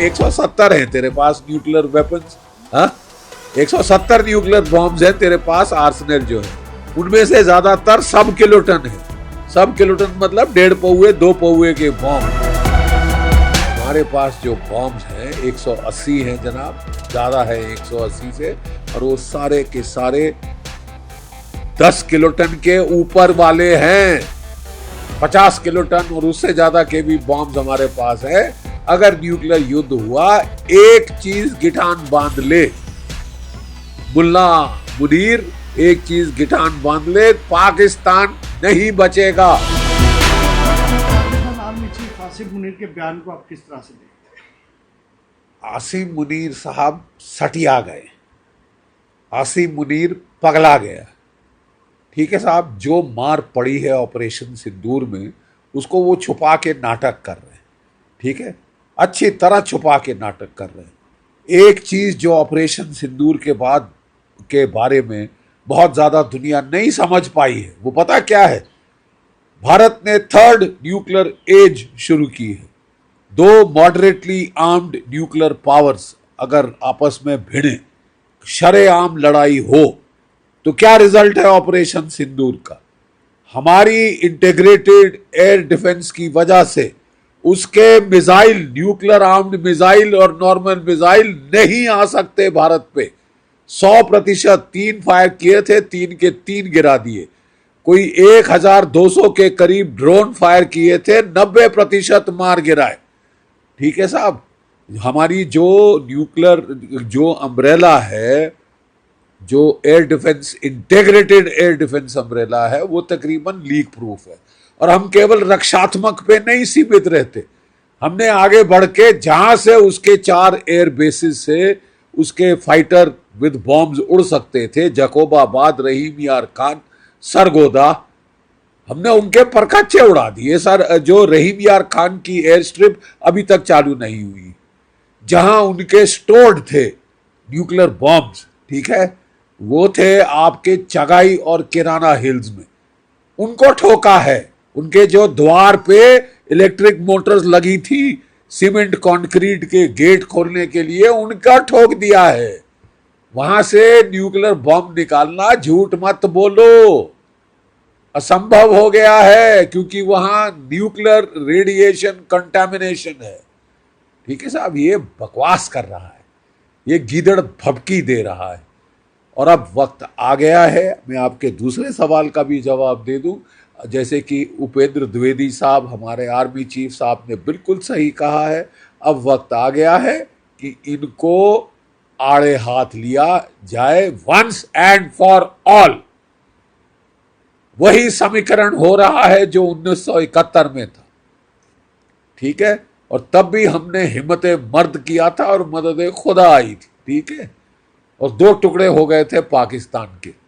170 है तेरे पास nuclear weapons, हाँ 170 न्यूक्लियर बॉम्ब्स है तेरे पास, आर्सेनल जो है उनमें से ज्यादातर सब किलोटन है। सब किलोटन मतलब 1.5 पौए 2 पौए के बॉम्ब। हमारे पास जो बॉम्ब्स हैं 180 हैं जनाब, ज्यादा है 180 से, और वो सारे के सारे 10 किलोटन के ऊपर वाले हैं। 50 किलोटन और उससे ज्यादा के भी बॉम्ब्स हमारे पास है। अगर न्यूक्लियर युद्ध हुआ, एक चीज गिठान बांध ले मुल्ला मुनीर, एक चीज गिठान बांध ले, पाकिस्तान नहीं बचेगा। आर्मी चीफ आसिम मुनीर के बयान को आप किस तरह से देखते हैं? आसिम मुनीर साहब सटिया गए, आसिम मुनीर पगला गया। ठीक है साहब, जो मार पड़ी है ऑपरेशन सिंदूर में उसको वो छुपा के नाटक कर रहे हैं। ठीक है, अच्छी तरह छुपा के नाटक कर रहे हैं। एक चीज जो ऑपरेशन सिंदूर के बाद के बारे में बहुत ज्यादा दुनिया नहीं समझ पाई है, वो पता क्या है? भारत ने 3rd न्यूक्लियर एज शुरू की है। 2 मॉडरेटली आर्म्ड न्यूक्लियर पावर्स अगर आपस में भिड़े, शरेआम लड़ाई हो, तो क्या रिजल्ट है ऑपरेशन सिंदूर का? हमारी इंटीग्रेटेड एयर डिफेंस की वजह से उसके मिसाइल, न्यूक्लियर आर्म्ड मिसाइल और नॉर्मल मिसाइल नहीं आ सकते भारत पे। 100%। 3 फायर किए थे, 3 के 3 गिरा दिए। कोई 1200 के करीब ड्रोन फायर किए थे, 90% मार गिराए। ठीक है साहब, हमारी जो न्यूक्लियर जो अम्ब्रेला है, जो air defence, integrated air defence umbrella है, वो तकरीबन लीक प्रूफ है। और हम केवल रक्षात्मक पे नहीं सीमित रहते, हमने आगे बढ़ के जहां से उसके 4 एयर बेसिस से उसके फाइटर विद बॉम्ब्स उड़ सकते थे, जकोबाबाद, रहीम यार खान, सरगोदा, हमने उनके परखच्चे उड़ा दिए सर। जो रहीम यार खान की एयर स्ट्रिप अभी तक चालू नहीं हुई, जहां उनके स्टोर्ड थे न्यूक्लियर बॉम्ब्स, ठीक है, वो थे आपके चगाई और किराना हिल्स में, उनको ठोका है। उनके जो द्वार पे इलेक्ट्रिक मोटर्स लगी थी सीमेंट कंक्रीट के गेट खोलने के लिए, उनका ठोक दिया है। वहां से न्यूक्लियर बॉम्ब निकालना, झूठ मत बोलो, असंभव हो गया है, क्योंकि वहां न्यूक्लियर रेडिएशन कंटामिनेशन है। ठीक है साहब, ये बकवास कर रहा है, ये गीदड़ भभकी दे रहा है। और अब वक्त आ गया है, मैं आपके दूसरे सवाल का भी जवाब दे दूं। जैसे कि उपेंद्र द्विवेदी साहब, हमारे आर्मी चीफ साहब ने बिल्कुल सही कहा है, अब वक्त आ गया है कि इनको आड़े हाथ लिया जाए, वंस एंड फॉर ऑल। वही समीकरण हो रहा है जो 1971 में था। ठीक है, और तब भी हमने हिम्मत मर्द किया था और मदद खुदा आई थी। ठीक है, और 2 टुकड़े हो गए थे पाकिस्तान के।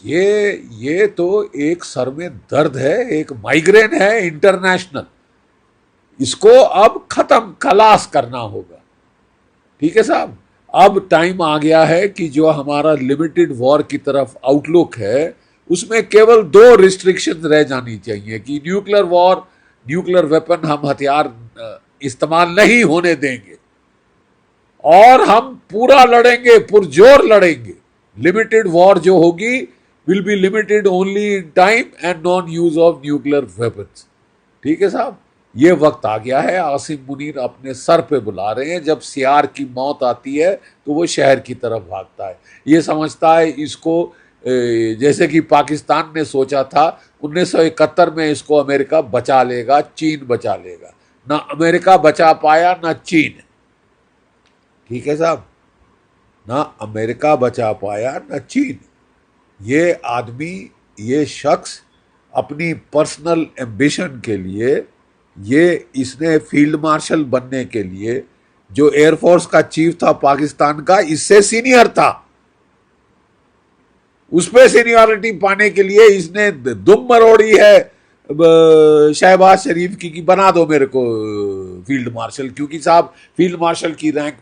ये तो एक सर में दर्द है, एक माइग्रेन है इंटरनेशनल, इसको अब खत्म खलास करना होगा। ठीक है साहब, अब टाइम आ गया है कि जो हमारा लिमिटेड वॉर की तरफ आउटलुक है, उसमें केवल 2 रिस्ट्रिक्शंस रह जानी चाहिए कि न्यूक्लियर वॉर, न्यूक्लियर वेपन, हम हथियार इस्तेमाल नहीं होने देंगे और हम पूरा लड़ेंगे, पुरजोर लड़ेंगे। लिमिटेड वॉर जो होगी will be limited only in time and non use of nuclear weapons. ठीक है साहब, ये वक्त आ गया है। आसिम मुनीर अपने सर पे बुला रहे हैं। जब सियार की मौत आती है तो वो शहर की तरफ भागता है। ये समझता है इसको, जैसे कि पाकिस्तान ने सोचा था 1971 में इसको अमेरिका बचा लेगा, चीन बचा लेगा। ना अमेरिका बचा पाया, ना चीन। ठीक है साहब, ना अमेरिका बचा पाया, ना चीन। ये आदमी, ये शख्स अपनी पर्सनल एम्बिशन के लिए, इसने फील्ड मार्शल बनने के लिए, जो एयरफोर्स का चीफ था पाकिस्तान का, इससे सीनियर था, उस पर सीनियरिटी पाने के लिए इसने दुम मरोड़ी है शहबाज शरीफ की कि बना दो मेरे को फील्ड मार्शल, क्योंकि साहब फील्ड मार्शल की रैंक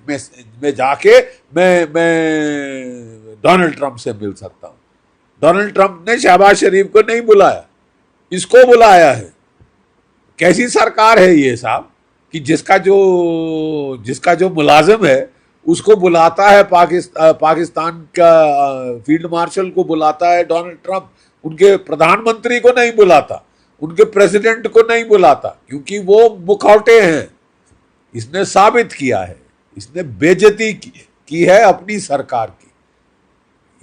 में जाके मैं डोनाल्ड ट्रंप से मिल सकता हूं। डोनाल्ड ट्रंप ने शहबाज शरीफ को नहीं बुलाया, इसको बुलाया है। कैसी सरकार है ये साहब कि जिसका जो मुलाजिम है उसको बुलाता है पाकिस्तान का फील्ड मार्शल को बुलाता है डोनाल्ड ट्रंप, उनके प्रधानमंत्री को नहीं बुलाता, उनके प्रेसिडेंट को नहीं बुलाता, क्योंकि वो मुखौटे हैं। इसने साबित किया है, इसने बेइज्जती की है अपनी सरकार की।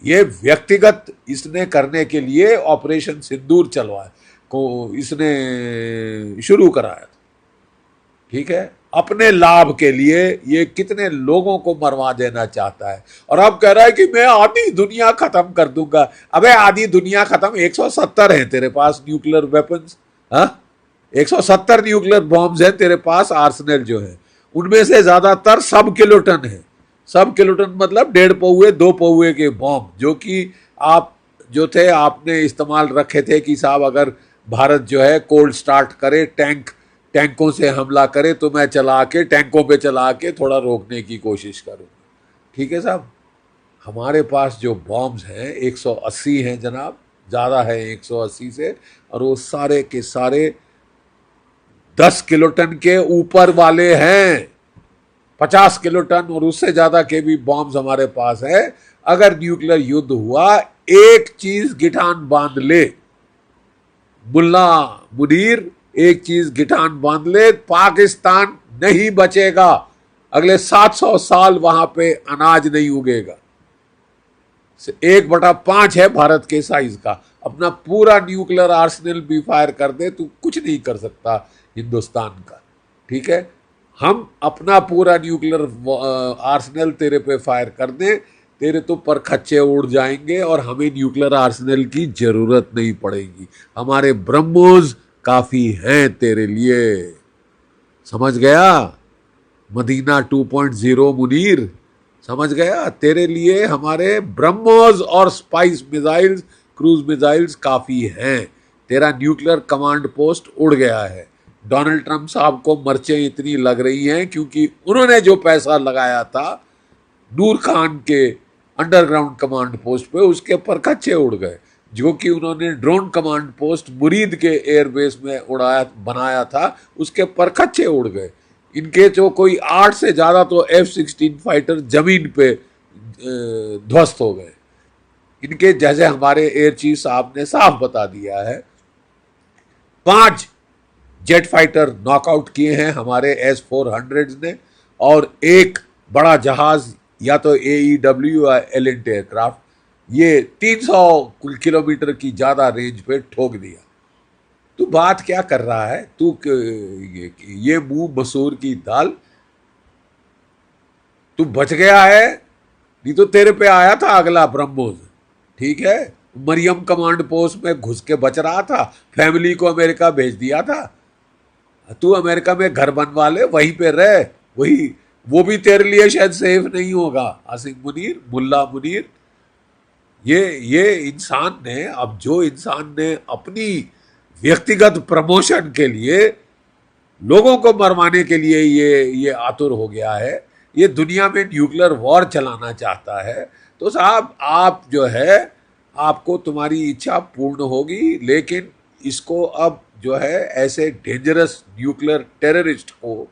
ये व्यक्तिगत इसने करने के लिए ऑपरेशन सिंदूर चलवाया को इसने शुरू कराया था, ठीक है, अपने लाभ के लिए। ये कितने लोगों को मरवा देना चाहता है, और अब कह रहा है कि मैं आधी दुनिया खत्म कर दूंगा। अबे आधी दुनिया खत्म, 170 है तेरे पास न्यूक्लियर वेपन्स, हाँ 170 न्यूक्लियर बॉम्ब्स है तेरे पास, आर्सेनल जो है उनमें से ज्यादातर सब किलोटन है। सब किलोटन मतलब 1.5 पौए 2 पौए के बॉम्ब, जो कि आप जो थे आपने इस्तेमाल रखे थे कि साहब अगर भारत जो है कोल्ड स्टार्ट करे, टैंकों से हमला करे, तो मैं टैंकों पे चला के थोड़ा रोकने की कोशिश करूँ। ठीक है साहब, हमारे पास जो बॉम्ब्स हैं 180 हैं जनाब, ज़्यादा है 180 से, और वो सारे के सारे 10 किलोटन के ऊपर वाले हैं। 50 किलोटन और उससे ज़्यादा के भी बॉम्ब्स हमारे पास है। अगर न्यूक्लियर युद्ध हुआ, एक चीज गिठान बांध ले मुल्ला मुनीर, एक चीज गिठान बांध ले, पाकिस्तान नहीं बचेगा। अगले 700 साल वहां पे अनाज नहीं उगेगा। 1/5 है भारत के साइज का। अपना पूरा न्यूक्लियर आर्सेनल भी फायर कर दे, तू कुछ नहीं कर सकता हिंदुस्तान का। ठीक है, हम अपना पूरा न्यूक्लियर आर्सेनल तेरे पे फायर कर दे, तेरे तो परखच्चे उड़ जाएंगे और हमें न्यूक्लियर आर्सेनल की जरूरत नहीं पड़ेगी। हमारे ब्रह्मोस काफी हैं तेरे लिए। समझ गया? मदीना 2.0 मुनीर, समझ गया? तेरे लिए हमारे ब्रह्मोस और स्पाइस मिसाइल्स, क्रूज मिसाइल्स काफी हैं। तेरा न्यूक्लियर कमांड पोस्ट उड़ गया है। डोनाल्ड ट्रंप साहब को मर्चें इतनी लग रही हैं क्योंकि उन्होंने जो पैसा लगाया था नूर खान के अंडरग्राउंड कमांड पोस्ट पे, उसके परखच्चे उड़ गए। जो कि उन्होंने ड्रोन कमांड पोस्ट मुरीद के एयरबेस में बनाया था, उसके परखच्चे उड़ गए। इनके जो कोई 8 से ज्यादा तो F-16 फाइटर जमीन पे ध्वस्त हो गए। इनके जैसे हमारे एयर चीफ साहब ने साफ बता दिया है, 5 जेट फाइटर नॉकआउट किए हैं हमारे S-400 ने, और एक बड़ा जहाज या तो AEW या एलिंट एयरक्राफ्ट, ये 300 किलोमीटर की ज्यादा रेंज पे ठोक दिया। तू बात क्या कर रहा है? तू ये मुंह मसूर की दाल, तू बच गया है, नहीं तो तेरे पे आया था अगला ब्रह्मोस। ठीक है, मरियम कमांड पोस्ट में घुस के बच रहा था, फैमिली को अमेरिका भेज दिया था। तू अमेरिका में घर बनवा ले, वहीं पे रह, वही वो भी तेरे लिए शायद सेफ नहीं होगा। आसिम मुनीर, मुल्ला मुनीर, ये इंसान ने, अब जो इंसान ने अपनी व्यक्तिगत प्रमोशन के लिए लोगों को मरवाने के लिए ये आतुर हो गया है, ये दुनिया में न्यूक्लियर वॉर चलाना चाहता है, तो साहब आप जो है, आपको तुम्हारी इच्छा पूर्ण होगी, लेकिन इसको अब जो है ऐसे डेंजरस न्यूक्लियर टेररिस्ट को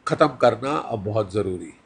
खत्म करना अब बहुत जरूरी है।